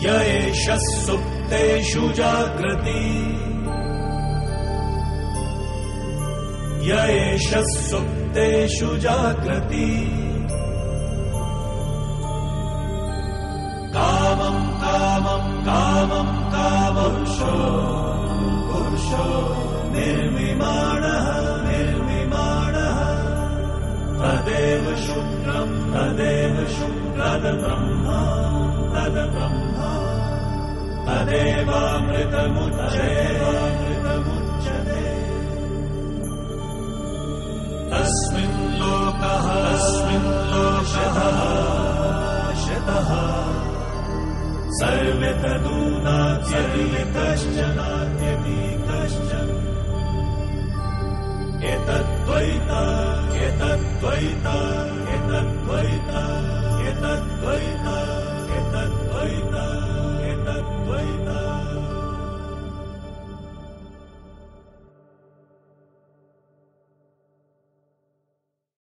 य एष सुप्तेषु जाग्रति य एष सुप्तेषु जाग्रति कामं कामं कामं कामपुरुषो पुरुषो निर्विमाणः निर्विमाणः तदेव शुक्रं तद्ब्रह्मा तद्ब्रह्मा तदेवामृतमुच्यते तस्मिन् लोकः शतः सर्वे तदूनात्यपि कश्चन एतद्द्वैता